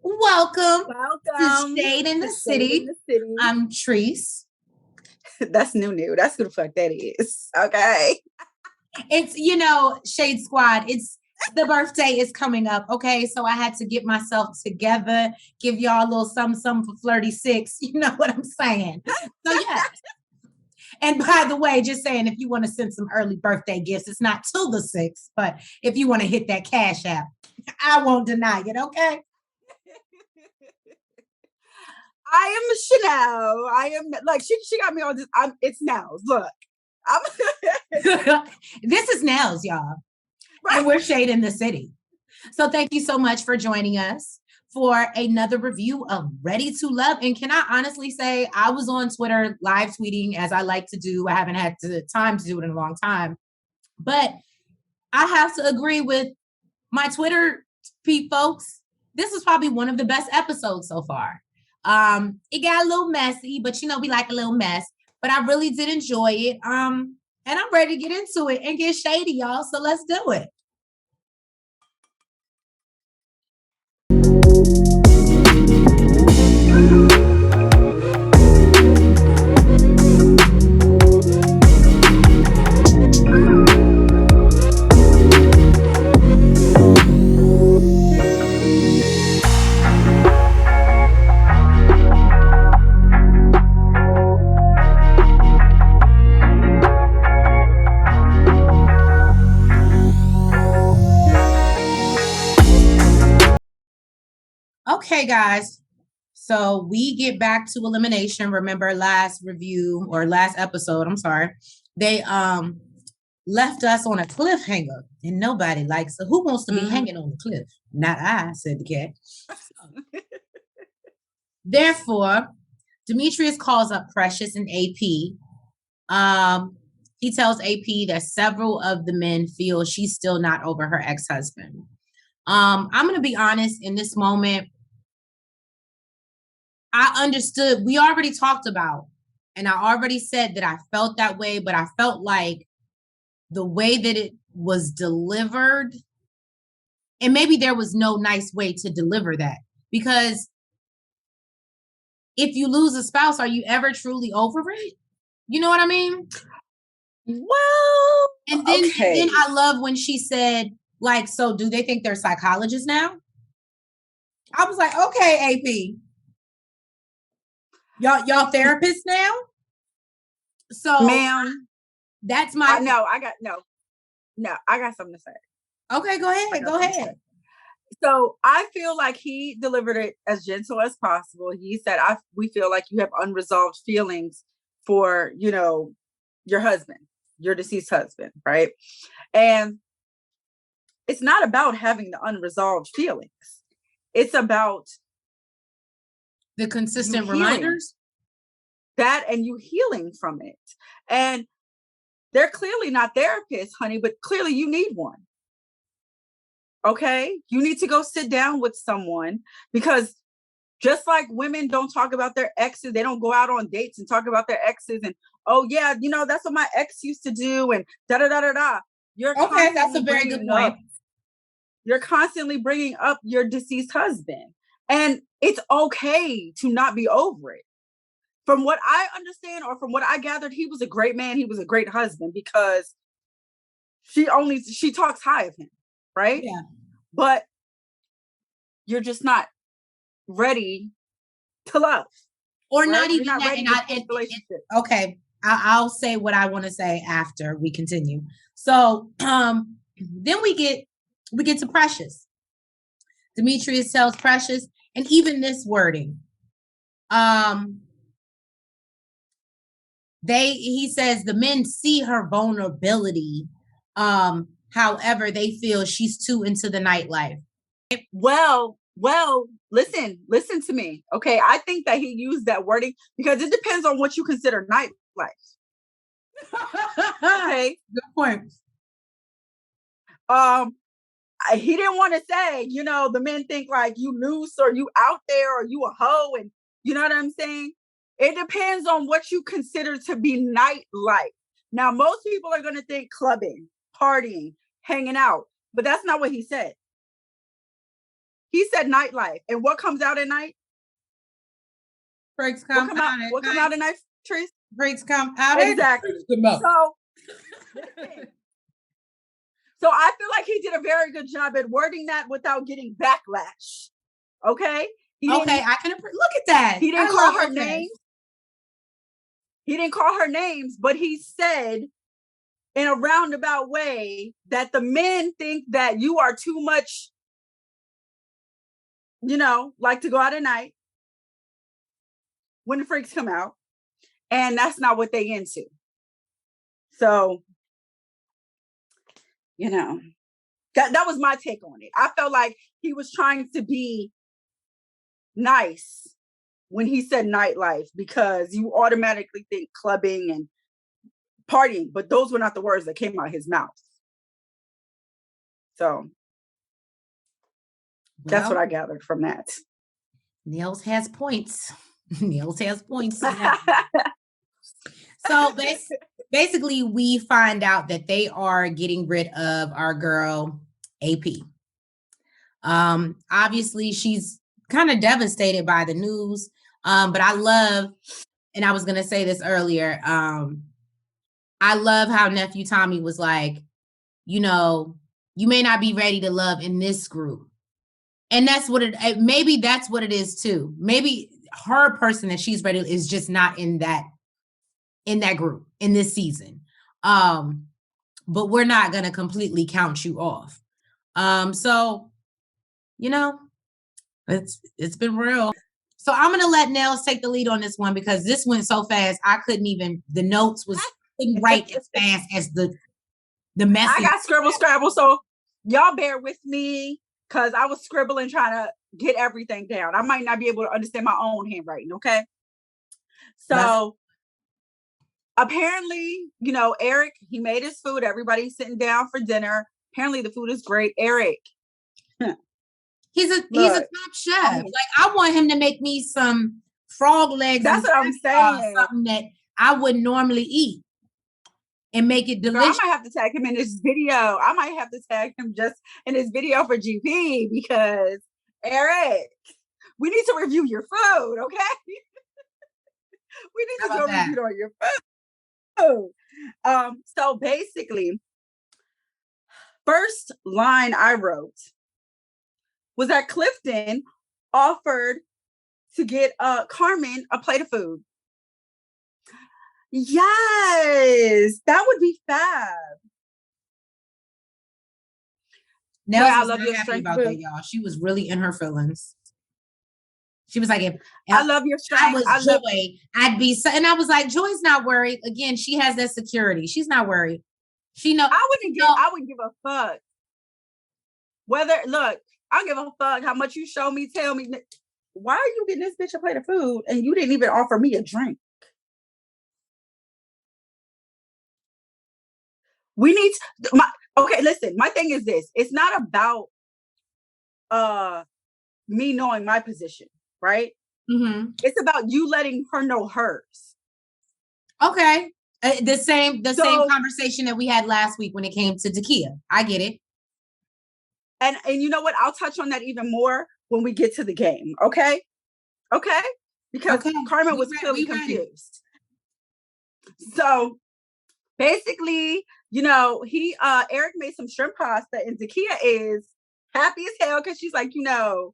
Welcome to Welcome Shade in to the Shade in City. the City. I'm Treese. That's new. That's who the fuck that is. Okay. It's, Shade Squad. It's the birthday is coming up. Okay. So I had to get myself together, give y'all a little something for Flirty Six. You know what I'm saying? So, yeah. And by the way, just saying, if you want to send some early birthday gifts, it's not till the 6th, but if you want to hit that Cashapp, I won't deny it. Okay. I am Chanel. I am like she got me on this. It's Nels. Look. This is Nels, y'all. Right. And we're Shade in the City. So thank you so much for joining us for another review of Ready to Love. And can I honestly say, I was on Twitter live tweeting as I like to do. I haven't had the time to do it in a long time. But I have to agree with my Twitter folks. This is probably one of the best episodes so far. It got a little messy, but we like a little mess. But I really did enjoy it. And I'm ready to get into it and get shady, y'all. So let's do it. Okay, guys. So we get back to elimination. Remember last review or last episode, I'm sorry. They left us on a cliffhanger and nobody likes it. Who wants to be hanging on the cliff? Not I, said the cat. Therefore, Demetrius calls up Precious and AP. He tells AP that several of the men feel she's still not over her ex-husband. I'm going to be honest, in this moment, I understood. We already talked about, and I already said that I felt that way, but I felt like the way that it was delivered, and maybe there was no nice way to deliver that, because if you lose a spouse, are you ever truly over it? You know what I mean? Well, and then I love when she said, like, so do they think they're psychologists now? I was like, okay, AP. Y'all therapists now? So, ma'am, that's my. I got something to say. Okay, go ahead. So I feel like he delivered it as gentle as possible. He said, we feel like you have unresolved feelings for, your husband, your deceased husband, right? And it's not about having the unresolved feelings. It's about the consistent reminders. That and you healing from it. And they're clearly not therapists, honey, but clearly you need one. Okay? You need to go sit down with someone, because just like women don't talk about their exes, they don't go out on dates and talk about their exes and, oh yeah, that's what my ex used to do and da-da-da-da-da. Okay, that's a very good point. You're constantly bringing up your deceased husband. And it's okay to not be over it. From what I understand, or from what I gathered, he was a great man. He was a great husband, because she talks high of him, right? Yeah. But you're just not ready to love. Or right? Not even not that. Okay. I'll say what I want to say after we continue. So then we get to Precious. Demetrius tells Precious, and even this wording, he says the men see her vulnerability. However, they feel she's too into the nightlife. Well, listen to me. Okay. I think that he used that wording because it depends on what you consider nightlife. Okay. Good point. He didn't want to say, the men think like you loose or you out there or you a hoe, and you know what I'm saying? It depends on what you consider to be nightlife. Now, most people are going to think clubbing, partying, hanging out, but that's not what he said. He said nightlife. And what comes out at night? Freaks come out. What come out at night, Trace? Freaks come out. Exactly. So I feel like he did a very good job at wording that without getting backlash. Okay? I can look at that. He didn't call her names. He didn't call her names, but he said in a roundabout way that the men think that you are too much, like to go out at night when the freaks come out. And that's not what they into. So, that was my take on it. I felt like he was trying to be nice when he said nightlife, because you automatically think clubbing and partying, but those were not the words that came out of his mouth. So that's what I gathered from that. Nils has points. Nils has points. So basically, we find out that they are getting rid of our girl, AP. Obviously, she's kind of devastated by the news. But I love, and I was going to say this earlier, I love how Nephew Tommy was like, you may not be ready to love in this group. And that's what maybe that's what it is too. Maybe her person that she's ready is just not in that group in this season. But we're not going to completely count you off. So, it's been real. So I'm going to let Nels take the lead on this one, because this went so fast. I couldn't write as fast as the message. I got scribble. So y'all bear with me, because I was scribbling trying to get everything down. I might not be able to understand my own handwriting. Okay. So apparently, Eric, he made his food. Everybody's sitting down for dinner. Apparently the food is great. Eric. He's a top chef. Like, I want him to make me some frog legs. That's what I'm saying. Something that I wouldn't normally eat, and make it delicious. Girl, I might have to tag him in this video. I might have to tag him just in this video for GP, because Eric, we need to review your food, okay? We need to do a review on your food. So basically, first line I wrote was that Clifton offered to get Carmen a plate of food. Yes, that would be fab. Now I love your strength about that, y'all. She was really in her feelings. She was like, if I love your strength. I was Joy, I'd be so, and I was like, Joy's not worried. Again, she has that security. She's not worried. She knows. I would give a fuck. I'll give a fuck how much you show me, tell me. Why are you getting this bitch a plate of food and you didn't even offer me a drink? We need listen, my thing is this. It's not about me knowing my position, right? Mm-hmm. It's about you letting her know hers. Okay. The same conversation that we had last week when it came to Dakia. I get it. And you know what? I'll touch on that even more when we get to the game. Okay? Because Carmen was clearly confused. So basically, Eric made some shrimp pasta, and Dakia is happy as hell because she's like, I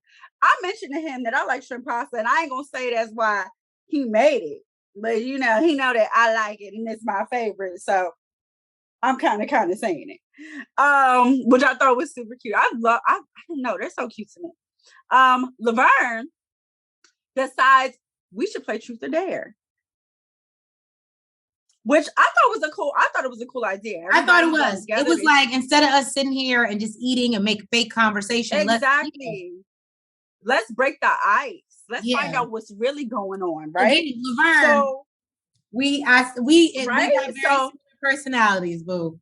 mentioned to him that I like shrimp pasta, and I ain't gonna say that's why he made it, but he know that I like it and it's my favorite. So I'm kind of saying it. Which I thought was super cute. I don't know, they're so cute to me. Laverne decides we should play Truth or Dare, which I thought it was a cool idea. I thought it was. It was like, instead of us sitting here and just eating and make fake conversation. Exactly. Let's break the ice. Let's find out what's really going on, right? Again, Laverne, so we got very similar personalities, boo.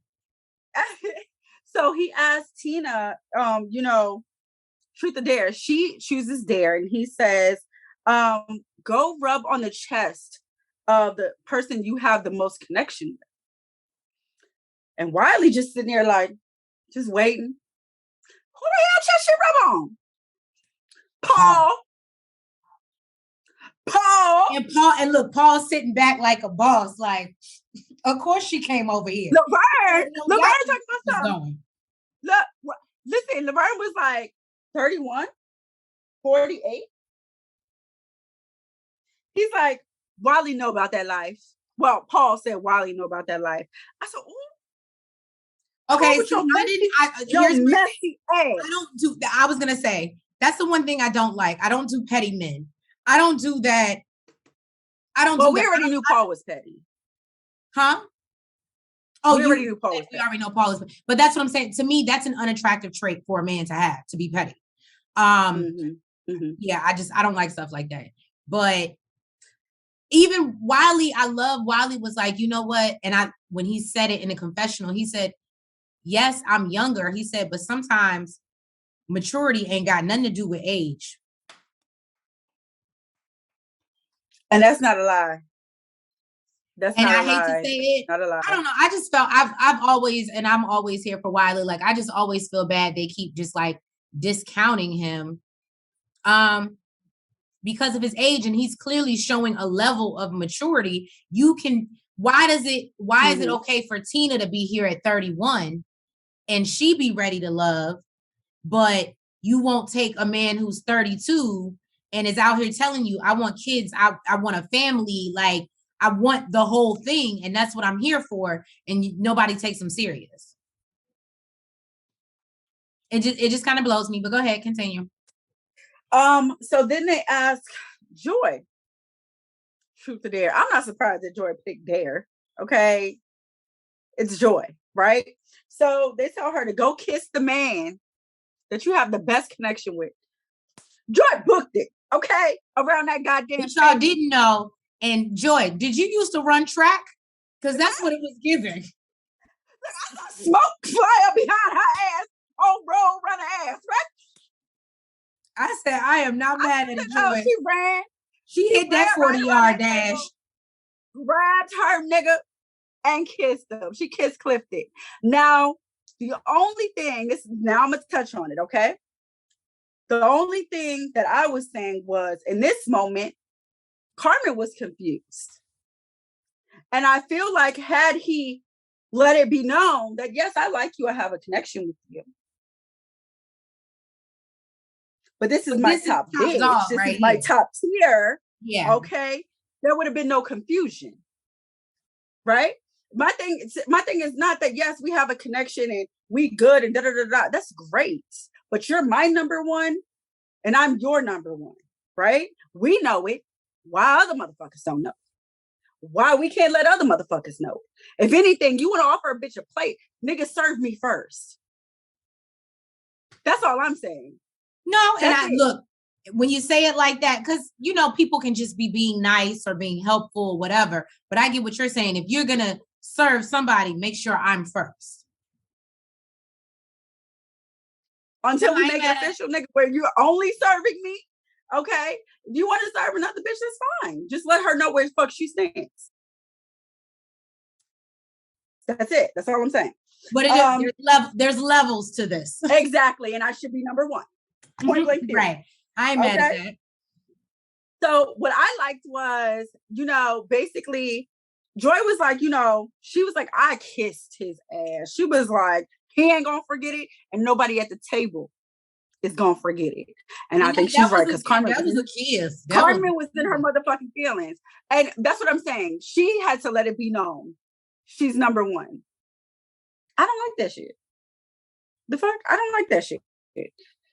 So he asked Tina, Truth or Dare. She chooses Dare, and he says, go rub on the chest of the person you have the most connection with. And Wiley just sitting there like, just waiting. Who the hell chest she rub on? Paul. And look, Paul's sitting back like a boss. Like, of course she came over here. Laverne talking about something. Look, listen, Laverne was like 31, 48. He's like, Wally know about that life. Well, Paul said Wally know about that life. I said, ooh. Okay, so here's messy ass. I don't do that. I was gonna say that's the one thing I don't like. I don't do petty men. I don't do that. We already knew Paul was petty. Huh? Oh, we already knew Paul was petty. We already know Paul is petty. But that's what I'm saying. To me, that's an unattractive trait for a man to have, to be petty. Yeah, I don't like stuff like that. But even Wiley, I love Wiley was like, you know what? And when he said it in the confessional, he said, yes, I'm younger. He said, but sometimes maturity ain't got nothing to do with age. And that's not a lie. I hate to say it. Not a lie. I don't know. I just felt I've always, and I'm always here for Wiley. Like, I just always feel bad they keep just like discounting him because of his age, and he's clearly showing a level of maturity. Why is it okay for Tina to be here at 31 and she be ready to love, but you won't take a man who's 32 and is out here telling you, I want kids, I want a family, like I want the whole thing, and that's what I'm here for, and nobody takes him serious. It just kind of blows me, but go ahead, continue. So then they ask Joy, truth or dare. I'm not surprised that Joy picked dare. Okay. It's Joy, right? So they tell her to go kiss the man that you have the best connection with. Joy booked it, okay? Around that goddamn But y'all didn't know. And Joy, did you used to run track? Because that's what it was giving. Look, I saw smoke fly up behind her ass on road runner ass, right? I said, I am not mad at Joy. She ran. She hit that 40-yard dash. Grabbed her nigga and kissed him. She kissed Clifton. Now, the only thing, now I'm going to touch on it, okay? The only thing that I was saying was, in this moment, Carmen was confused. And I feel like had he let it be known that, yes, I like you, I have a connection with you, but this is my top bitch. This is my top tier. Yeah. Okay. There would have been no confusion. Right? My thing is not that, yes, we have a connection and we good and da-da-da-da. That's great. But you're my number one and I'm your number one. Right? We know it. Why other motherfuckers don't know? Why we can't let other motherfuckers know? If anything, you want to offer a bitch a plate, nigga, serve me first. That's all I'm saying. No, and look, when you say it like that, because, you know, people can just be being nice or being helpful or whatever. But I get what you're saying. If you're going to serve somebody, make sure I'm first. Until we make it official, nigga, where you're only serving me. Okay. If you want to serve another bitch, that's fine. Just let her know where the fuck she stands. That's it. That's all I'm saying. But there's levels to this. Exactly. And I should be number one. Point blank period. Right. I'm mad at that. So what I liked was, you know, basically Joy was like, you know, she was like, I kissed his ass. She was like, he ain't gonna forget it, and nobody at the table is gonna forget it. And I think she's right, because Carmen was a kiss. Carmen was in her motherfucking feelings. And that's what I'm saying. She had to let it be known. She's number one. I don't like that shit. The fuck? I don't like that shit.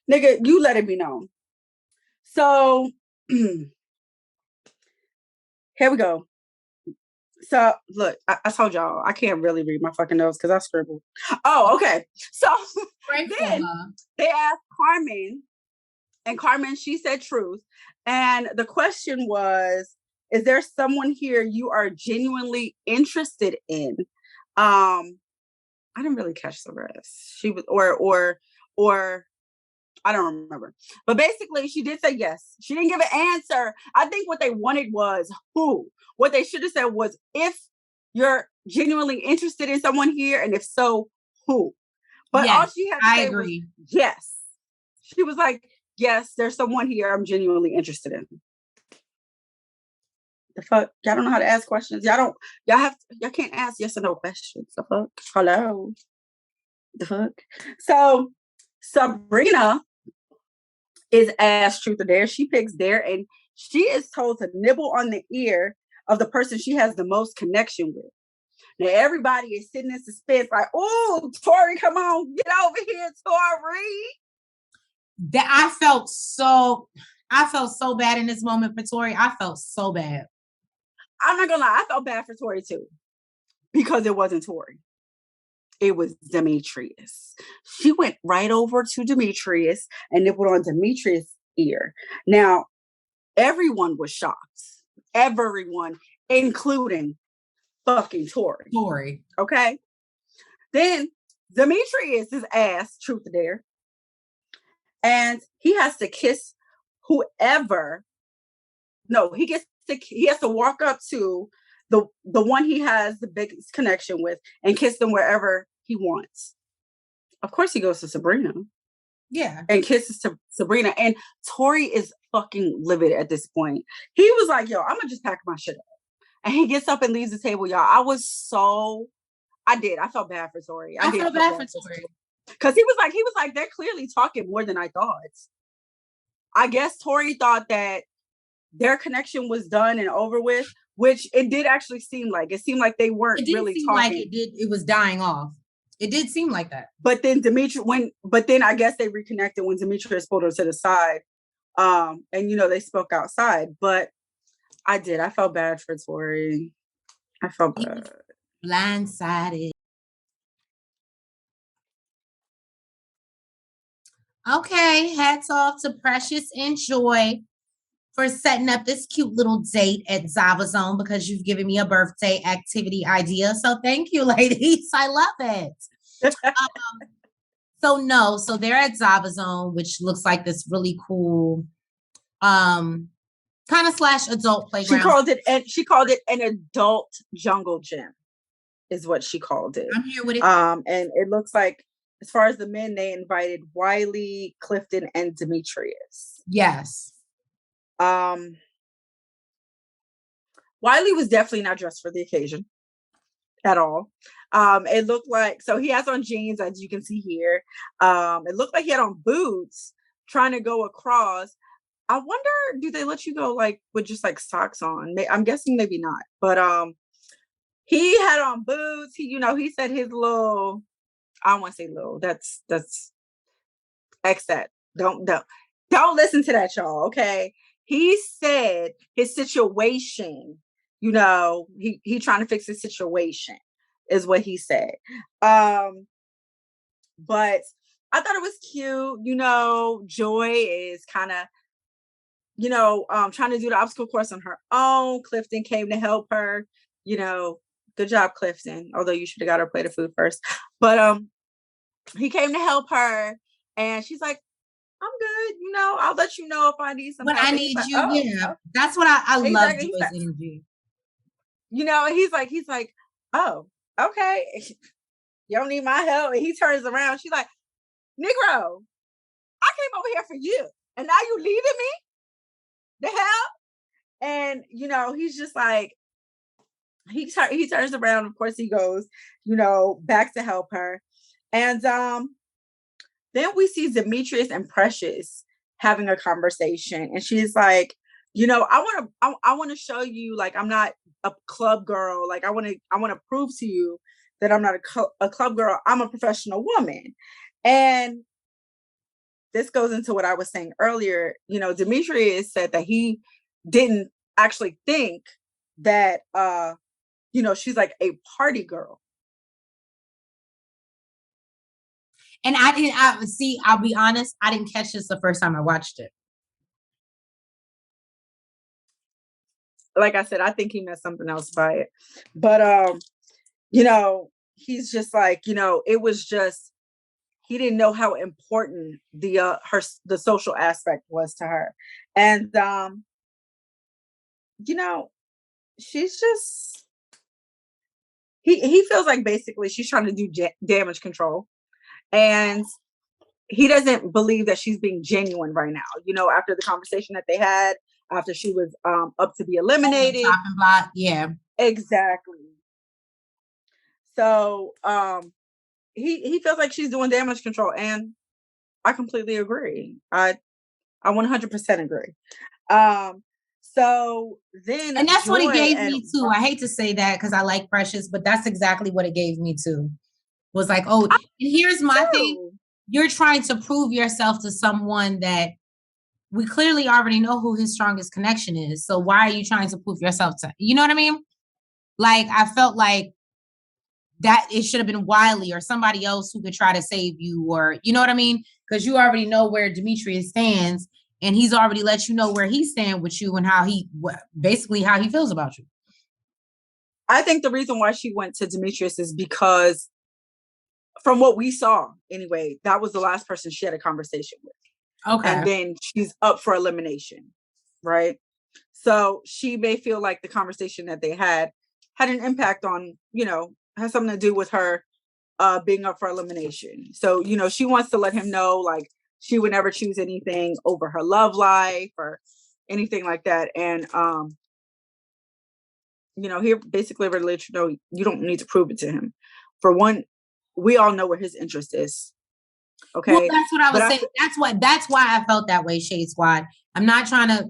Nigga, you let it be known. So here we go. So look, I told y'all I can't really read my fucking notes because I scribbled. Oh, okay. So then they asked Carmen, and Carmen, she said truth. And the question was, is there someone here you are genuinely interested in? I didn't really catch the rest. She was or I don't remember. But basically, she did say yes. She didn't give an answer. I think what they wanted was who. What they should have said was, if you're genuinely interested in someone here, and if so, who. But yes, all she had to say was yes. She was like, yes, there's someone here I'm genuinely interested in. The fuck? Y'all don't know how to ask questions. Y'all can't ask yes or no questions. The fuck? Hello? The fuck? So Sabrina is asked truth or dare. She picks dare, and she is told to nibble on the ear of the person she has the most connection with. Now everybody is sitting in suspense, like, "Oh, Tori, come on, get over here, Tori." That I felt so bad in this moment for Tori. I felt so bad. I'm not gonna lie, I felt bad for Tori too, because it wasn't Tori. It was Demetrius. She went right over to Demetrius and nibbled on Demetrius' ear. Now, everyone was shocked. Everyone, including fucking Tori. Tori. Okay? Then Demetrius is asked truth or dare. And he has to kiss whoever. No, he has to walk up to the one he has the biggest connection with and kiss them wherever he wants. Of course, he goes to Sabrina. Yeah. And kisses to Sabrina. And Tori is fucking livid at this point. He was like, yo, I'm going to just pack my shit up. And he gets up and leaves the table, y'all. I felt bad for Tori. I felt bad for Tori. Because he was like, they're clearly talking more than I thought. I guess Tori thought that their connection was done and over with, which it did actually seem like. It seemed like they weren't really talking. Like it was dying off. It did seem like that. But then I guess they reconnected when Demetrius pulled her to the side. And they spoke outside. But I felt bad for Tori. I felt bad. Blindsided. Okay, hats off to Precious and Joy for setting up this cute little date at Zava Zone, because you've given me a birthday activity idea. So thank you, ladies. I love it. So they're at Zava Zone, which looks like this really cool kind of / adult playground. She called it an adult jungle gym, is what she called it. I'm here with it. And it looks like, as far as the men, they invited Wiley, Clifton, and Demetrius. Yes. Wiley was definitely not dressed for the occasion at all. It looked like, so he has on jeans, as you can see here. It looked like he had on boots trying to go across. I wonder, do they let you go like with just like socks on? I'm guessing maybe not. But he had on boots. He said his little, I don't want to say little. That's X that. Don't listen to that, y'all. Okay. He said his situation, he trying to fix his situation is what he said. But I thought it was cute. Joy is kind of, trying to do the obstacle course on her own. Clifton came to help her. Good job, Clifton. Although you should have got her plate of food first. But he came to help her, and she's like, I'm good. I'll let you know if I need something. When I need you, yeah. That's what I love Joy's energy. He's like, oh, okay. You don't need my help. And he turns around. She's like, Negro, I came over here for you, and now you leaving me? The hell? And he's just like, he turns around. Of course, he goes, back to help her, and then we see Demetrius and Precious having a conversation, and she's like, I want to show you, like, I'm not a club girl. Like, I want to prove to you that I'm not a club girl. I'm a professional woman. And this goes into what I was saying earlier. Demetrius said that he didn't actually think that, she's like a party girl. And I'll be honest, I didn't catch this the first time I watched it. Like I said, I think he meant something else by it. But, he's just like, it was just, he didn't know how important the social aspect was to her. And, she's just, he feels like basically she's trying to do damage control. And he doesn't believe that she's being genuine right now. You know, after the conversation that they had, after she was up to be eliminated. Chopping block, yeah. Exactly. So he feels like she's doing damage control, and I completely agree. I 100% agree. So then, and that's Joy what it gave me too. I hate to say that because I like Precious, but that's exactly what it gave me too. Was like, oh, and here's my thing. You're trying to prove yourself to someone that we clearly already know who his strongest connection is. So why are you trying to prove yourself to? You know what I mean? Like, I felt like that it should have been Wiley or somebody else who could try to save you, or you know what I mean? Because you already know where Demetrius stands, and he's already let you know where he stands with you and how basically how he feels about you. I think the reason why she went to Demetrius is because, from what we saw anyway, that was the last person she had a conversation with. Okay. And then she's up for elimination, right? So she may feel like the conversation that they had an impact on, you know, has something to do with her being up for elimination. So, you know, she wants to let him know, like, she would never choose anything over her love life or anything like that. And, you know, here basically let you know you don't need to prove it to him. For one, we all know where his interest is. Okay. Well, that's what I was saying. That's why I felt that way, Shade Squad. I'm not trying to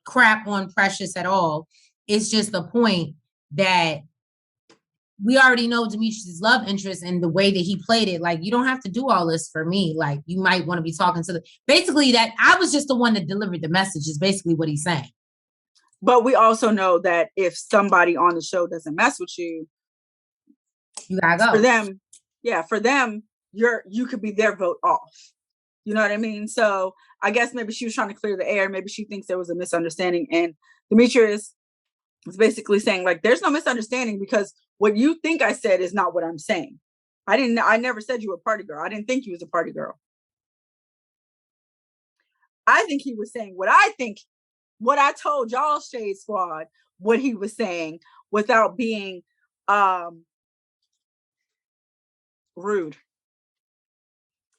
crap on Precious at all. It's just the point that we already know Demetrius' love interest and the way that he played it. Like, you don't have to do all this for me. Like, you might want to be talking to basically that I was just the one that delivered the message is basically what he's saying. But we also know that if somebody on the show doesn't mess with you, you gotta go. For them, you could be their vote off. You know what I mean? So I guess maybe she was trying to clear the air. Maybe she thinks there was a misunderstanding. And Demetrius is basically saying, like, there's no misunderstanding because what you think I said is not what I'm saying. I never said you were a party girl. I didn't think you was a party girl. I think he was saying what I told y'all, Shade Squad, what he was saying without being rude.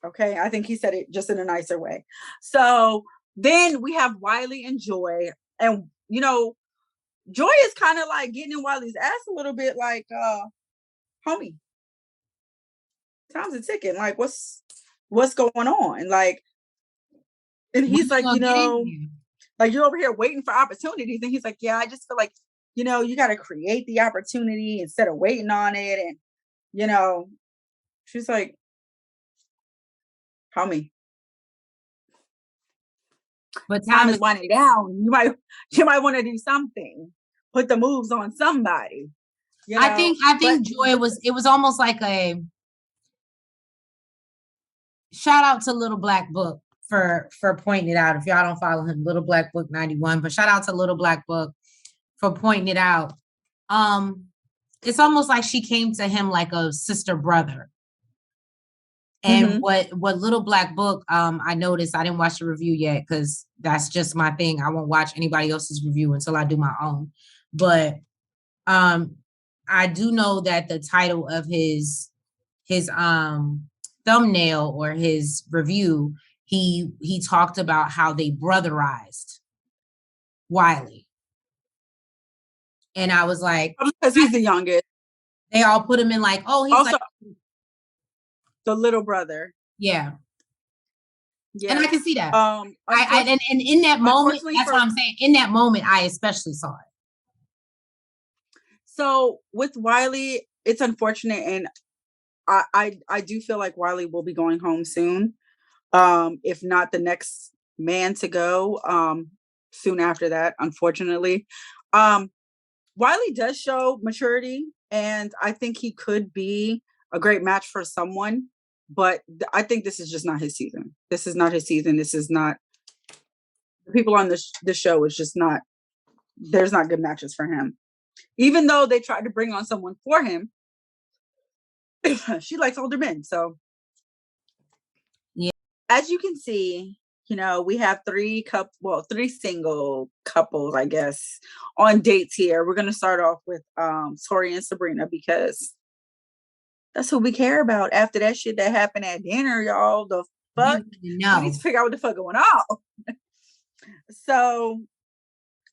Okay, I think he said it just in a nicer way. So then we have Wiley and Joy, and you know, Joy is kind of like getting in Wiley's ass a little bit, like, homie, time's a ticking. Like, what's going on? Like, and he's like, you know, like, you're over here waiting for opportunities, and he's like, yeah, I just feel like, you know, you got to create the opportunity instead of waiting on it, and you know, she's like, homie, but time is winding down. You might want to do something. Put the moves on somebody. You know? I think Joy it was almost like a shout out to Little Black Book for pointing it out. If y'all don't follow him, Little Black Book 91, but shout out to Little Black Book for pointing it out. It's almost like she came to him like a sister brother. And what Little Black Book, I noticed, I didn't watch the review yet because that's just my thing. I won't watch anybody else's review until I do my own. But I do know that the title of his thumbnail or his review, he talked about how they brotherized Wiley. And I was like, because he's the youngest. They all put him in like, oh, he's also, like the little brother. Yeah. And I can see that. And in that moment, that's what I'm saying. In that moment, I especially saw it. So with Wiley, it's unfortunate, and I do feel like Wiley will be going home soon. If not the next man to go, soon after that, unfortunately. Wiley does show maturity, and I think he could be a great match for someone, but I think this is just not his season. This is not his season. This is not, the people on the show is just not, there's not good matches for him. Even though they tried to bring on someone for him, she likes older men. So yeah, as you can see, you know, we have three single couples, I guess, on dates here. We're gonna start off with Tori and Sabrina because that's who we care about. After that shit that happened at dinner, y'all, fuck? No. We need to figure out what the fuck going on. So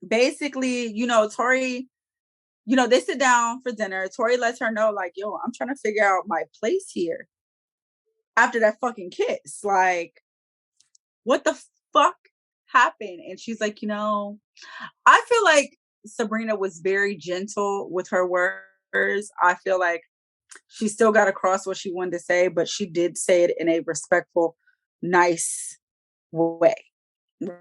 basically, Tori, they sit down for dinner. Tori lets her know, like, yo, I'm trying to figure out my place here after that fucking kiss. Like, what the fuck happened? And she's like, I feel like Sabrina was very gentle with her words. I feel like she still got across what she wanted to say, but she did say it in a respectful, nice way.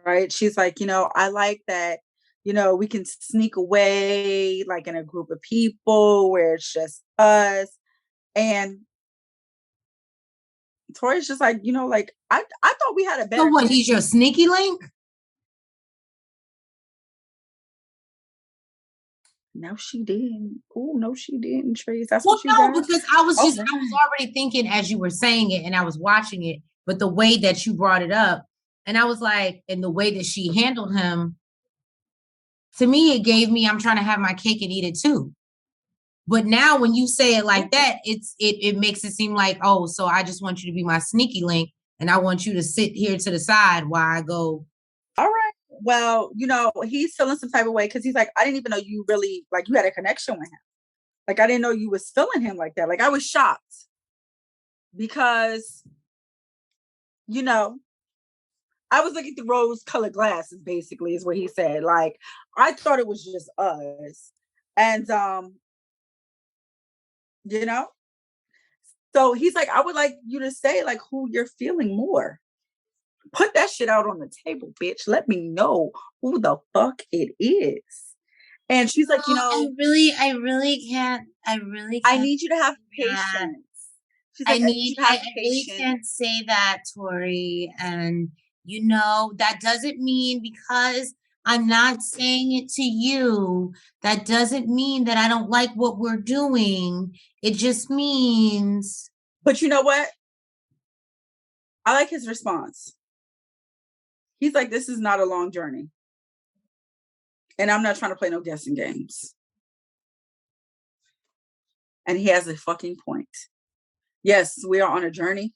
Right? She's like, I like that, we can sneak away like in a group of people where it's just us. And Tori's just like, like I thought we had a better. So what? He's your sneaky link? No, she didn't. Oh, no, she didn't, Trace. That's well, what she no, got. because I was already thinking as you were saying it and I was watching it, but the way that you brought it up, and I was like, and the way that she handled him, to me, it gave me, I'm trying to have my cake and eat it too. But now when you say it like that, it makes it seem like, oh, so I just want you to be my sneaky link and I want you to sit here to the side while I go. All right. Well, he's feeling some type of way because he's like, I didn't even know you really, like, you had a connection with him. Like, I didn't know you was feeling him like that. Like, I was shocked because, I was looking through rose-colored glasses, basically, is what he said. Like, I thought it was just us. And, so he's like, I would like you to say, like, who you're feeling more. Put that shit out on the table, bitch. Let me know who the fuck it is. And she's like, I really can't. I need you to have patience. She's like, I really can't say that, Tori. And that doesn't mean because I'm not saying it to you, that doesn't mean that I don't like what we're doing. It just means. But you know what? I like his response. He's like, this is not a long journey. And I'm not trying to play no guessing games. And he has a fucking point. Yes, we are on a journey.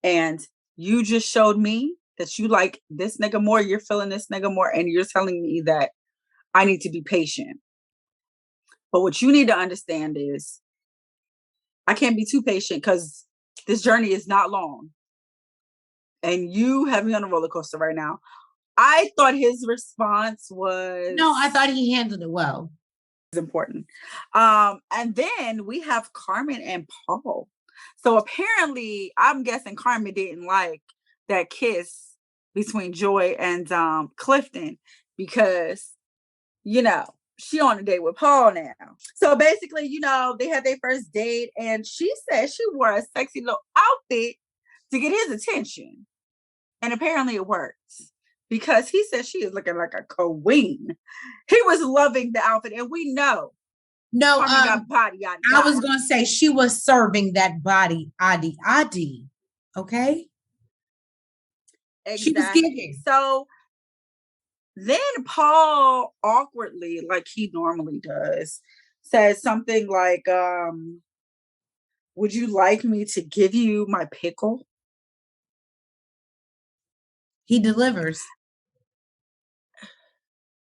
And you just showed me that you like this nigga more. You're feeling this nigga more. And you're telling me that I need to be patient. But what you need to understand is I can't be too patient because this journey is not long. And you have me on a roller coaster right now. I thought his response was... No, I thought he handled it well. Important. And then we have Carmen and Paul. So apparently, I'm guessing Carmen didn't like that kiss between Joy and Clifton because, she on a date with Paul now. So basically, they had their first date and she said she wore a sexy little outfit to get his attention. And apparently it worked because he said she is looking like a queen. He was loving the outfit and we know. No, got body, I was going to say she was serving that body, adi. Okay? Exactly. She was giving. So then Paul awkwardly, like he normally does, says something like, would you like me to give you my pickle? He delivers.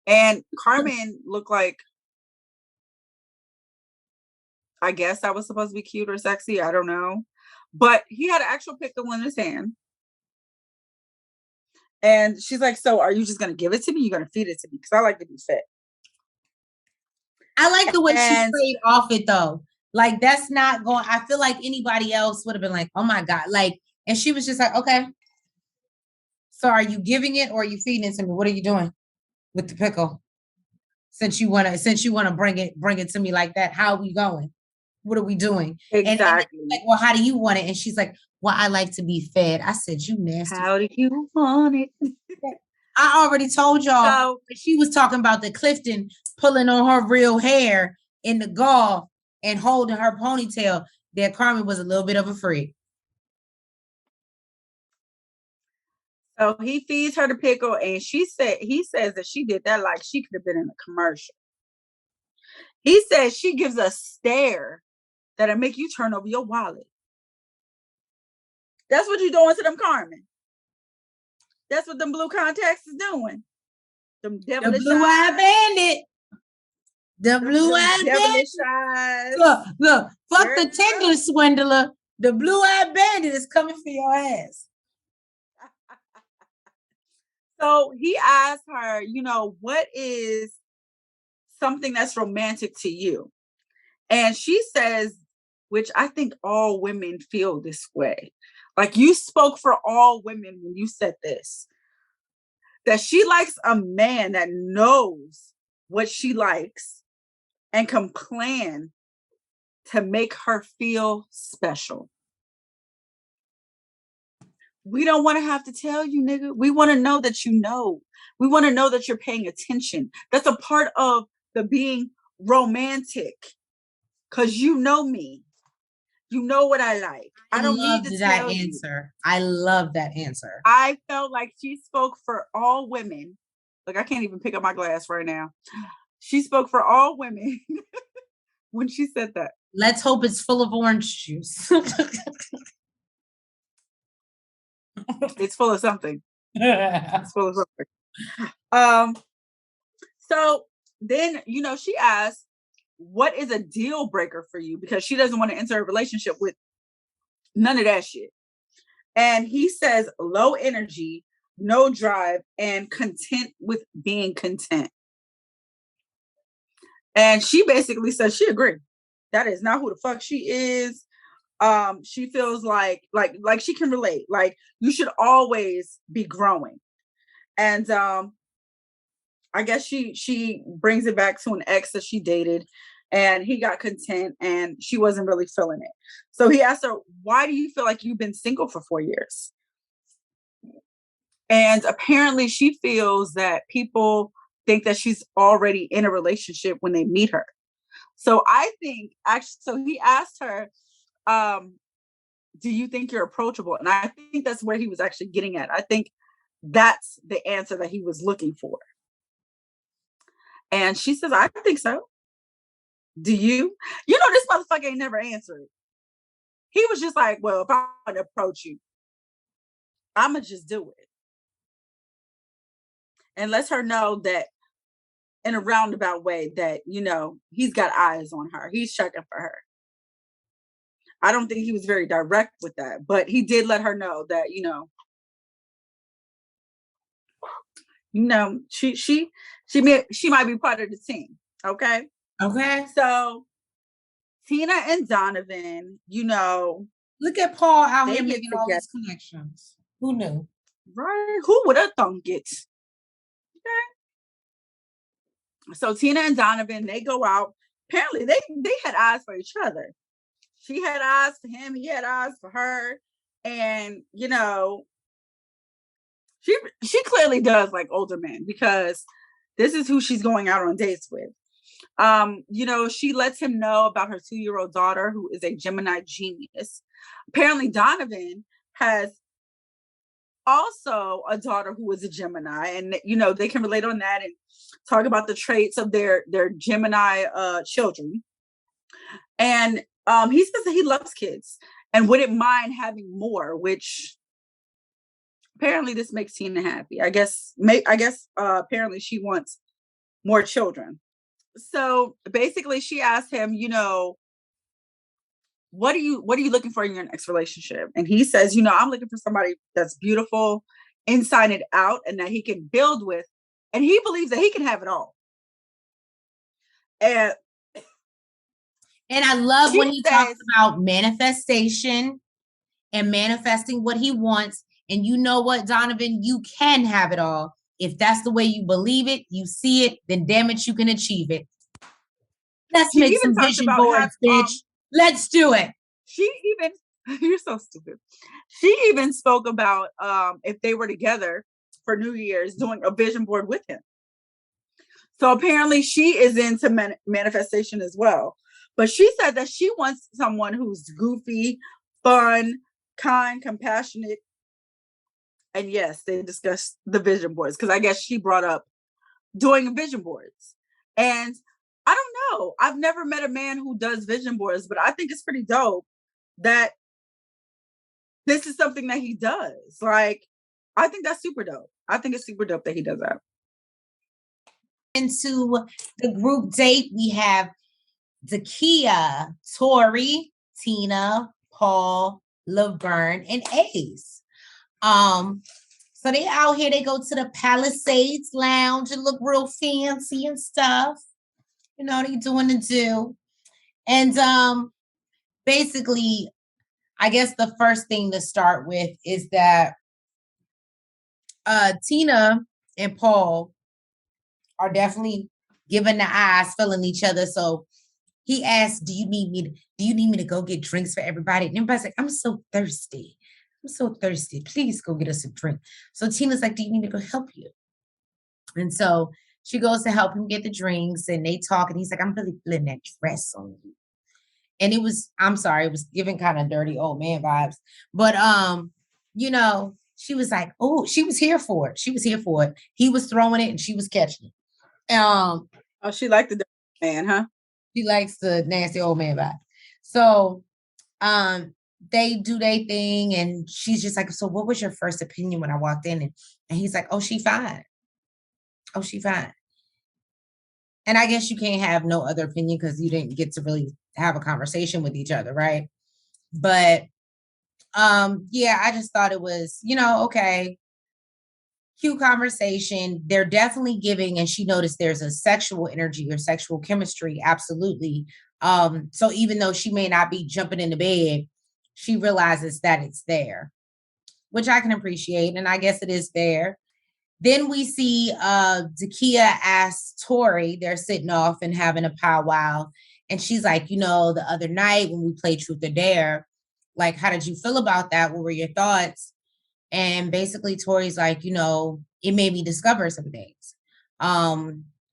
And Carmen looked like, I guess that was supposed to be cute or sexy. I don't know. But he had an actual pickle in his hand. And she's like, so are you just going to give it to me? You're going to feed it to me? Because I like to be fed. I like the way she played off it, though. Like, that's not going... I feel like anybody else would have been like, oh, my God. Like, and she was just like, okay. So are you giving it or are you feeding it to me? What are you doing with the pickle? Since you want to bring it to me like that, how are we going? What are we doing? Exactly. And like, well, how do you want it? And she's like, well, I like to be fed. I said, you nasty. How do you want it? I already told y'all. She was talking about the Clifton pulling on her real hair in the golf and holding her ponytail. That Carmen was a little bit of a freak. So he feeds her the pickle, and he says that she did that like she could have been in a commercial. He says she gives a stare that'll make you turn over your wallet. That's what you're doing to them, Carmen. That's what them blue contacts is doing. Them devilish the blue-eyed bandit. The blue-eyed devilish bandit. eyes. Look, fuck the Tinder swindler. The blue-eyed bandit is coming for your ass. So he asked her, what is something that's romantic to you? And she says, which I think all women feel this way. Like, you spoke for all women when you said this, that she likes a man that knows what she likes and can plan to make her feel special. We don't want to have to tell you, nigga. We want to know that you know. We want to know that you're paying attention. That's a part of the being romantic. Because you know me. You know what I like. I don't need to tell you. I love that answer. I felt like she spoke for all women. Like, I can't even pick up my glass right now. She spoke for all women when she said that. Let's hope it's full of orange juice. It's full of something. It's full of something. So then, she asked, what is a deal breaker for you? Because she doesn't want to enter a relationship with none of that shit. And he says low energy, no drive, and content with being content. And she basically says she agreed. That is not who the fuck she is. She feels like she can relate. Like, you should always be growing. And I guess she brings it back to an ex that she dated, and he got content and she wasn't really feeling it. So he asked her, why do you feel like you've been single for 4 years? And apparently she feels that people think that she's already in a relationship when they meet her. So I think so he asked her, do you think you're approachable? And I think that's where he was actually getting at. I think that's the answer that he was looking for. And she says, I think so. Do you? This motherfucker ain't never answered. He was just like, well, if I want to approach you, I'm going to just do it. And lets her know that in a roundabout way that, he's got eyes on her. He's checking for her. I don't think he was very direct with that, but he did let her know that, she might be part of the team. Okay. Okay. So Tina and Donovan, look at Paul out here making all these connections. Who knew? Right? Who would have thunk it? Okay. So Tina and Donovan, they go out. Apparently, they had eyes for each other. She had eyes for him. He had eyes for her. And, she clearly does like older men, because this is who she's going out on dates with. She lets him know about her 2-year-old daughter, who is a Gemini genius. Apparently, Donovan has also a daughter who is a Gemini, and they can relate on that and talk about the traits of their Gemini children. And he says that he loves kids and wouldn't mind having more, which apparently this makes Tina happy. I guess apparently she wants more children. So basically she asked him, what are you looking for in your next relationship? And he says, I'm looking for somebody that's beautiful inside and out, and that he can build with, and he believes that he can have it all. And I love when he talks about manifestation and manifesting what he wants. And you know what, Donovan, you can have it all. If that's the way you believe it, you see it, then damn it, you can achieve it. Let's make some vision boards, bitch. Let's do it. You're so stupid. She even spoke about if they were together for New Year's, doing a vision board with him. So apparently she is into manifestation as well. But she said that she wants someone who's goofy, fun, kind, compassionate. And yes, they discussed the vision boards, because I guess she brought up doing vision boards. And I don't know. I've never met a man who does vision boards, but I think it's pretty dope that this is something that he does. Like, I think that's super dope. I think it's super dope that he does that. Into the group date, we have Zakia, Tori, Tina, Paul, Laverne, and Ace. So they out here, they go to the Palisades Lounge and look real fancy and stuff. You know, they doing the do. And basically, I guess the first thing to start with is that Tina and Paul are definitely giving the eyes, feeling each other. So he asked, do you need me to go get drinks for everybody? And everybody's like, I'm so thirsty. I'm so thirsty. Please go get us a drink. So Tina's like, do you need me to go help you? And so she goes to help him get the drinks and they talk. And he's like, I'm really feeling that dress on you. And it was, I'm sorry, it was giving kind of dirty old man vibes. But you know, she was like, oh, she was here for it. She was here for it. He was throwing it and she was catching it. Oh, she liked the dirty man, huh? She likes the nasty old man vibe. So they do their thing and she's just like, so what was your first opinion when I walked in? And he's like, oh, she fine. Oh, she fine. And I guess you can't have no other opinion because you didn't get to really have a conversation with each other, right? But yeah, I just thought it was, you know, okay, cute conversation. They're definitely giving, and she noticed there's a sexual energy or sexual chemistry, absolutely. So even though she may not be jumping in the bed, she realizes that it's there, which I can appreciate, and I guess it is there. Then we see Zakia asks Tori, they're sitting off and having a powwow. And she's like, you know, the other night when we played Truth or Dare, like, how did you feel about that? What were your thoughts? And basically Tori's like, you know, it made me discover some things.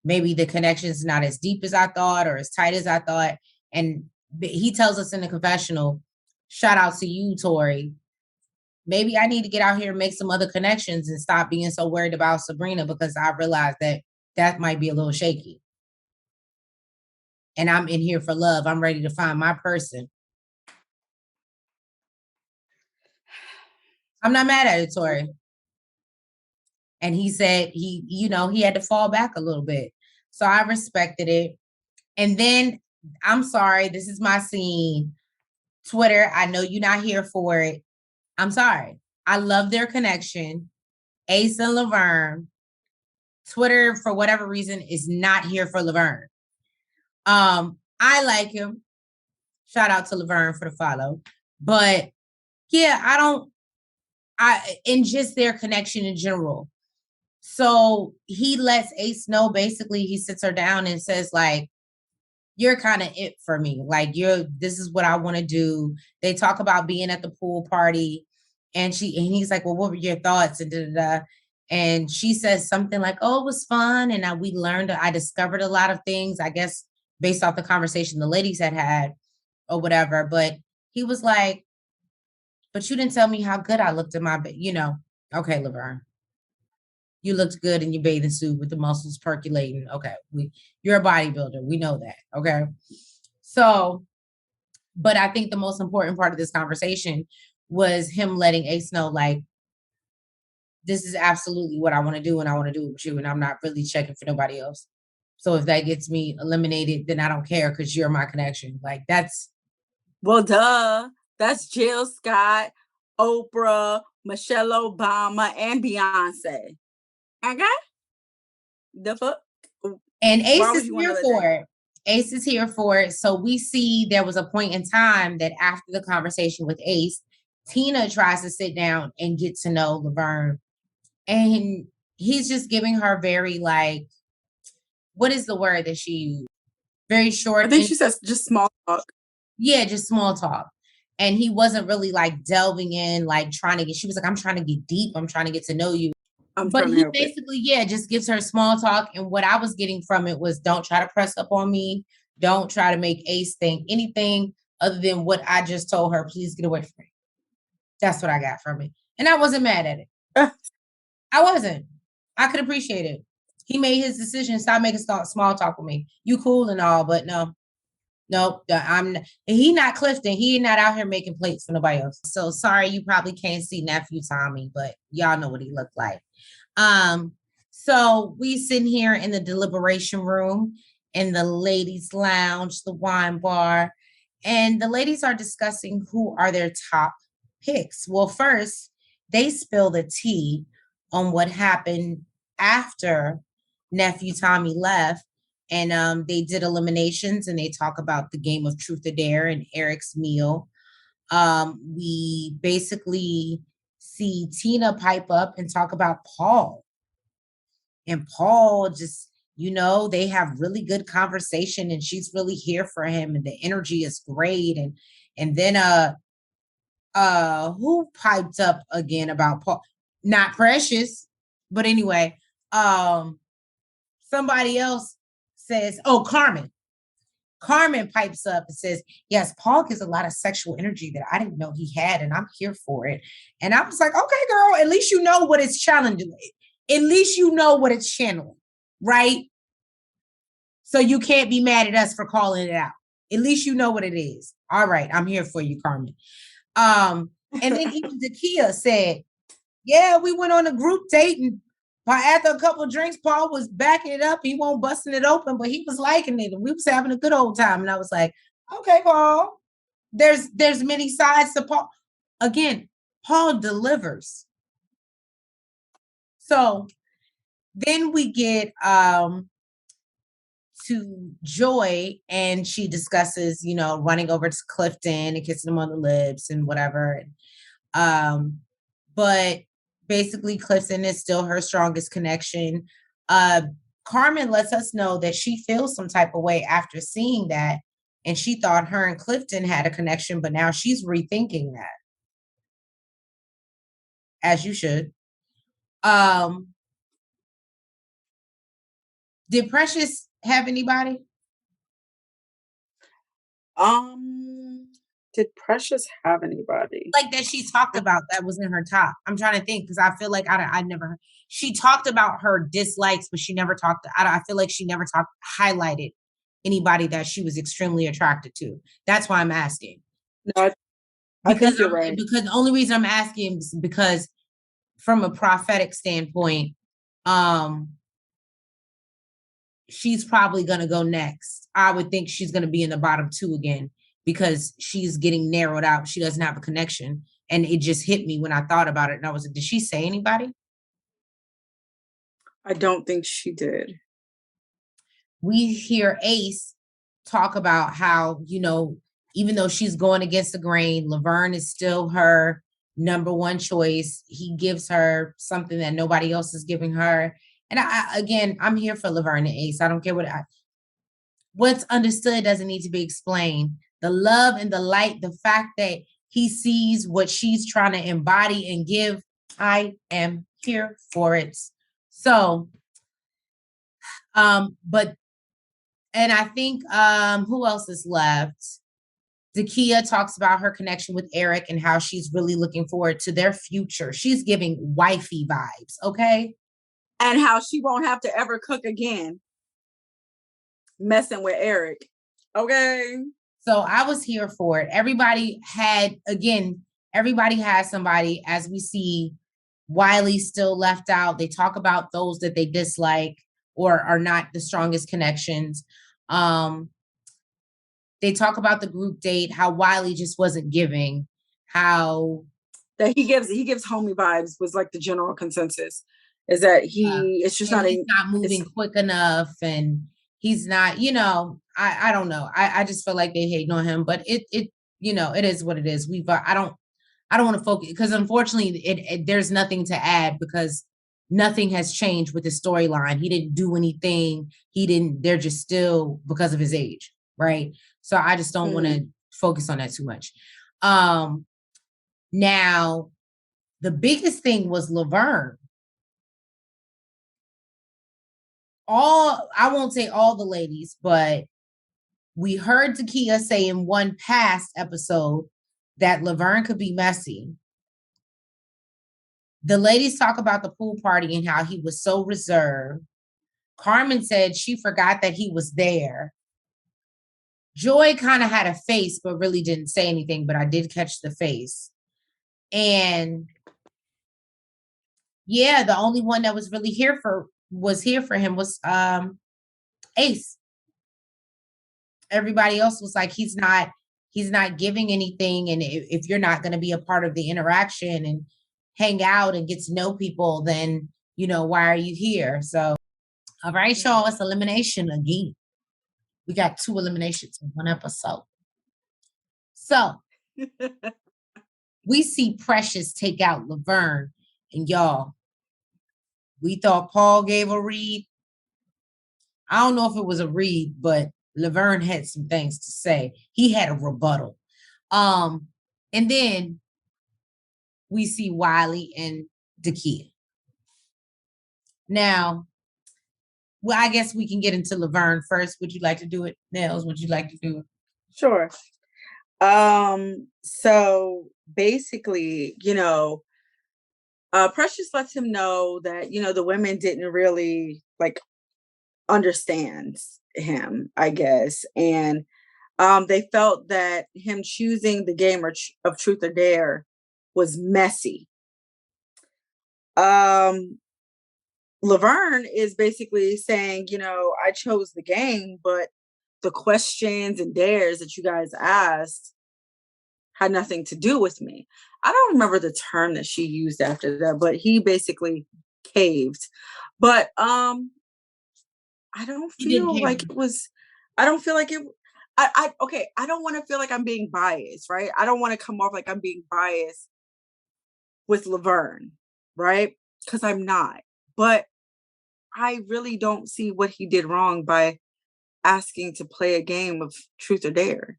Maybe the connection's not as deep as I thought or as tight as I thought. And he tells us in the confessional, shout out to you, Tori. Maybe I need to get out here and make some other connections and stop being so worried about Sabrina because I realized that might be a little shaky. And I'm in here for love. I'm ready to find my person. I'm not mad at it, Tori. And he said he had to fall back a little bit. So I respected it. And then I'm sorry, this is my scene. Twitter, I know you're not here for it. I'm sorry. I love their connection. Ace and Laverne. Twitter, for whatever reason, is not here for Laverne. I like him. Shout out to Laverne for the follow. But yeah, in just their connection in general. So he lets Ace know, basically, he sits her down and says, like, you're kind of it for me. Like, this is what I want to do. They talk about being at the pool party. And he's like, well, what were your thoughts? And da-da-da. And she says something like, oh, it was fun. And I discovered a lot of things, I guess, based off the conversation the ladies had or whatever. But he was like, but you didn't tell me how good I looked in my, okay, Laverne. You looked good in your bathing suit with the muscles percolating. Okay, you're a bodybuilder. We know that. Okay. So, but I think the most important part of this conversation was him letting Ace know, like, this is absolutely what I want to do, and I want to do it with you, and I'm not really checking for nobody else. So if that gets me eliminated, then I don't care because you're my connection. Like, that's... Well, duh. That's Jill Scott, Oprah, Michelle Obama, and Beyonce. Okay? The fuck? And Ace is here for it. Ace is here for it. So we see there was a point in time that after the conversation with Ace, Tina tries to sit down and get to know Laverne. And he's just giving her very, like, what is the word that she used? Very short. I think she says just small talk. Yeah, just small talk. And he wasn't really, like, delving in, like, she was like, I'm trying to get deep. I'm trying to get to know you. But he basically, just gives her small talk. And what I was getting from it was, don't try to press up on me. Don't try to make Ace think anything other than what I just told her. Please get away from me. That's what I got from it. And I wasn't mad at it. I wasn't. I could appreciate it. He made his decision. Stop making small talk with me. You cool and all, but no. Nope, he not Clifton. He not out here making plates for nobody else. So sorry, you probably can't see nephew Tommy, but y'all know what he looked like. So we sitting here in the deliberation room in the ladies' lounge, the wine bar, and the ladies are discussing who are their top picks. Well, first, they spill the tea on what happened after nephew Tommy left. And they did eliminations and they talk about the game of truth or dare and Eric's meal. We basically see Tina pipe up and talk about Paul. And Paul just, they have really good conversation and she's really here for him and the energy is great. And then who piped up again about Paul? Not Precious, but anyway, somebody else says, oh, Carmen. Carmen pipes up and says, yes, Paul gives a lot of sexual energy that I didn't know he had, and I'm here for it. And I was like, okay, girl, at least you know what it's challenging. At least you know what it's channeling, right? So you can't be mad at us for calling it out. At least you know what it is. All right, I'm here for you, Carmen. And then even Dakia said, yeah, we went on a group date and after a couple of drinks, Paul was backing it up. He won't busting it open, but he was liking it. And we was having a good old time. And I was like, okay, Paul, there's many sides to Paul. Again, Paul delivers. So then we get to Joy and she discusses, running over to Clifton and kissing him on the lips and whatever. But basically Clifton is still her strongest connection. Carmen lets us know that she feels some type of way after seeing that. And she thought her and Clifton had a connection, but now she's rethinking that. As you should. Did Precious have anybody? Did Precious have anybody? Like that she talked about that was in her top? I'm trying to think because I feel like I never. She talked about her dislikes, but she never talked. I feel like she never highlighted anybody that she was extremely attracted to. That's why I'm asking. No, I think you're right. Because the only reason I'm asking is because from a prophetic standpoint, she's probably going to go next. I would think she's going to be in the bottom two again because she's getting narrowed out. She doesn't have a connection. And it just hit me when I thought about it. And I was like, did she say anybody? I don't think she did. We hear Ace talk about how, even though she's going against the grain, Laverne is still her number one choice. He gives her something that nobody else is giving her. And I'm here for Laverne and Ace. I don't care what's understood doesn't need to be explained. The love and the light, the fact that he sees what she's trying to embody and give, I am here for it. So, and I think, who else is left? Dakia talks about her connection with Eric and how she's really looking forward to their future. She's giving wifey vibes, okay? And how she won't have to ever cook again. Messing with Eric. Okay. So I was here for it. Everybody has somebody. As we see, Wiley still left out. They talk about those that they dislike or are not the strongest connections. They talk about the group date, how Wiley just wasn't giving, how that he gives homie vibes was like the general consensus. Is that it's just not moving quick enough and he's not, I don't know. I just feel like they hate on him, but it it is what it is. I don't want to focus because unfortunately there's nothing to add because nothing has changed with the storyline. He didn't do anything. They're just still because of his age. Right. So I just don't want to focus on that too much. Now the biggest thing was Laverne. I won't say all the ladies, but we heard Takia say in one past episode that Laverne could be messy. The ladies talk about the pool party and how he was so reserved. Carmen said she forgot that he was there. Joy kind of had a face, but really didn't say anything, but I did catch the face. And yeah, the only one that was really here for him was Ace. Everybody else was like, he's not giving anything. And if you're not going to be a part of the interaction and hang out and get to know people, then, why are you here? So, all right, y'all, it's elimination again. We got 2 eliminations in 1 episode. So we see Precious take out Laverne, and y'all, we thought Paul gave a read. I don't know if it was a read, but Laverne had some things to say. He had a rebuttal. And then we see Wiley and Dakia. Now, well, I guess we can get into Laverne first. Would you like to do it, Nels? Would you like to do it? Sure. So basically, Precious lets him know that, the women didn't really understand him, I guess. And they felt that him choosing the game of truth or dare was messy. Laverne is basically saying, I chose the game, but the questions and dares that you guys asked had nothing to do with me. I don't remember the term that she used after that, but he basically caved. But I don't feel like it was, I don't feel like it, okay, I don't want to feel like I'm being biased, right? I don't want to come off like I'm being biased with Laverne, right? Because I'm not. But I really don't see what he did wrong by asking to play a game of truth or dare.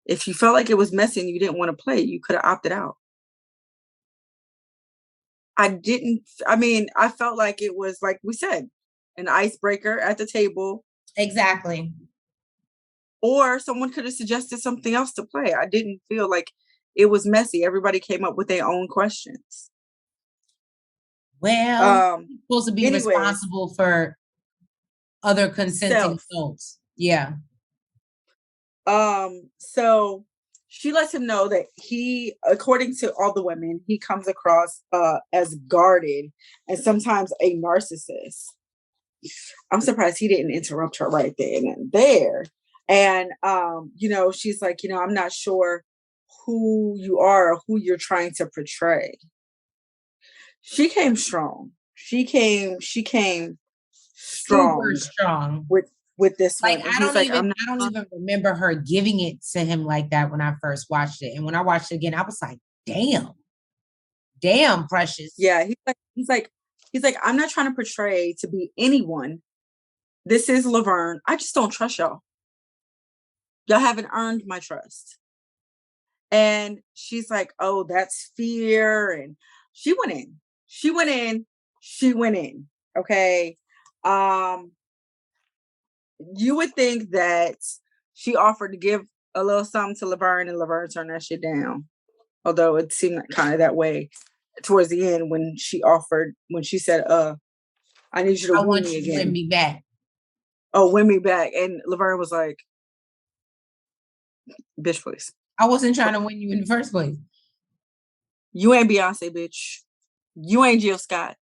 If you felt like it was messy and you didn't want to play, you could have opted out. I felt like it was, like we said, an icebreaker at the table. Exactly. Or someone could have suggested something else to play. I didn't feel like it was messy. Everybody came up with their own questions. Well, supposed to be responsible for other consenting adults. Yeah. So she lets him know that he, according to all the women, he comes across as guarded and sometimes a narcissist. I'm surprised he didn't interrupt her right then and there. And she's like, I'm not sure who you are or who you're trying to portray. She came strong. She came strong. Super strong. With this one. I don't even remember her giving it to him like that when I first watched it. And when I watched it again, I was like, damn, Precious. Yeah, he's like, I'm not trying to portray to be anyone. This is Laverne. I just don't trust y'all. Y'all haven't earned my trust. And she's like, oh, that's fear. And she went in. Okay. You would think that she offered to give a little something to Laverne and Laverne turned that shit down. Although it seemed kind of that way towards the end when she said, I need you to win me again. Win me back. Oh, win me back. And Laverne was like, bitch, please. I wasn't trying to win you in the first place. You ain't Beyonce, bitch. You ain't Jill Scott.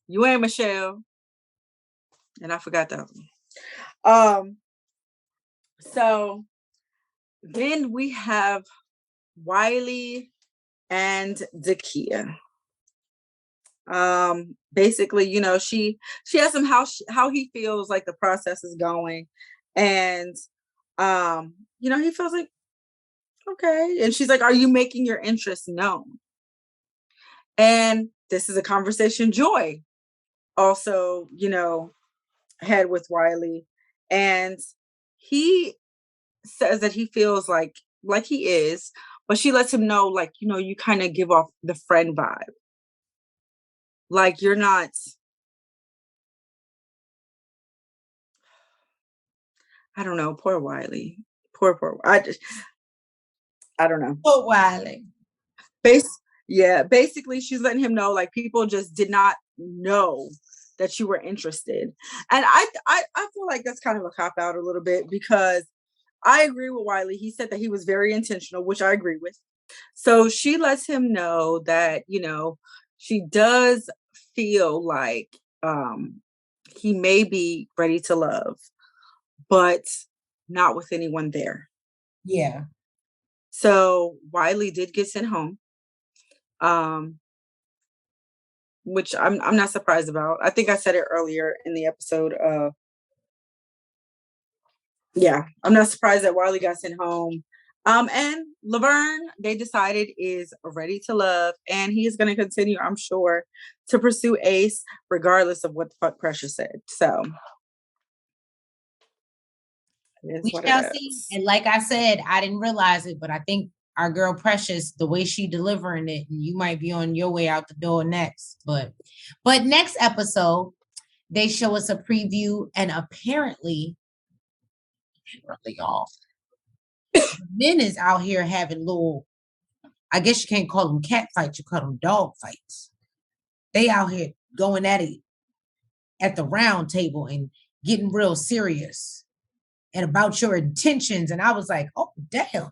You ain't Michelle. And I forgot that one. So then we have Wiley and Dakia. Basically, she asks him how he feels like the process is going. And he feels like, okay. And she's like, are you making your interests known? And this is a conversation Joy also, had with Wiley. And he says that he feels like he is, but she lets him know, you kind of give off the friend vibe. Like you're not. I don't know. Poor Wiley. Poor. I don't know. Poor Wiley. Basically, she's letting him know, people just did not know that you were interested. And I feel like that's kind of a cop out a little bit, because I agree with Wiley. He said that he was very intentional, which I agree with. So she lets him know that, she does feel like he may be ready to love, but not with anyone there. Yeah. So Wiley did get sent home, which I'm not surprised about. I think I said it earlier in the episode. Yeah, I'm not surprised that Wiley got sent home. And Laverne, they decided, is ready to love, and he is going to continue, I'm sure, to pursue Ace regardless of what the fuck Precious said. So we shall see. And like I said, I didn't realize it, but I think our girl Precious, the way she delivering it, and you might be on your way out the door next. But next episode, they show us a preview, and apparently, y'all, men is out here having little, I guess you can't call them cat fights, you call them dog fights. They out here going at it at the round table and getting real serious and about your intentions. And I was like, oh, damn,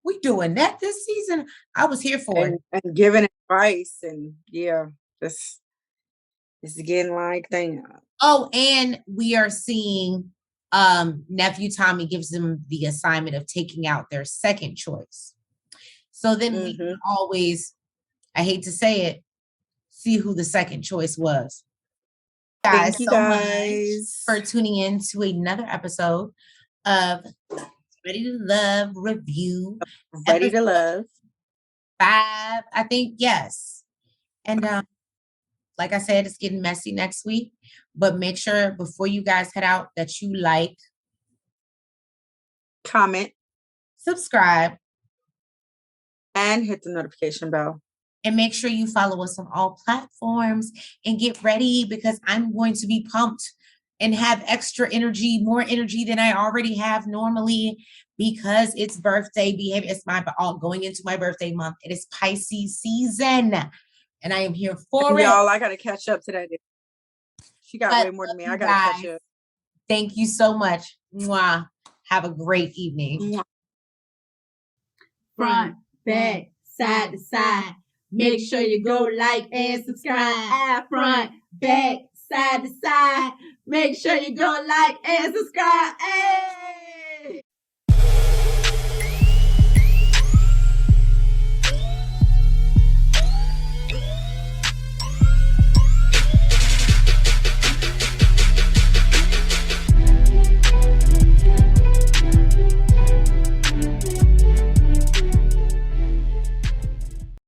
we doing that this season? I was here for it. And giving advice, and yeah, this is getting like, damn. Oh, and we are seeing nephew Tommy gives them the assignment of taking out their second choice. So then we can always, I hate to say it, see who the second choice was. Thank you much for tuning in to another episode of Ready to Love Review. Ready to Love 5, I think, yes. And like I said, it's getting messy next week, but make sure before you guys head out that you like, comment, subscribe, and hit the notification bell. And make sure you follow us on all platforms and get ready, because I'm going to be pumped and have extra energy, more energy than I already have normally, because it's birthday behavior. It's going into my birthday month. It is Pisces season, and I am here for it. Y'all, I got to catch up today. She got way more than me. I got to catch up. Thank you so much. Mwah. Have a great evening. Mwah. Front, back, side to side. Make sure you go like and subscribe. Front, back, side to side. Make sure you go like and subscribe. Hey!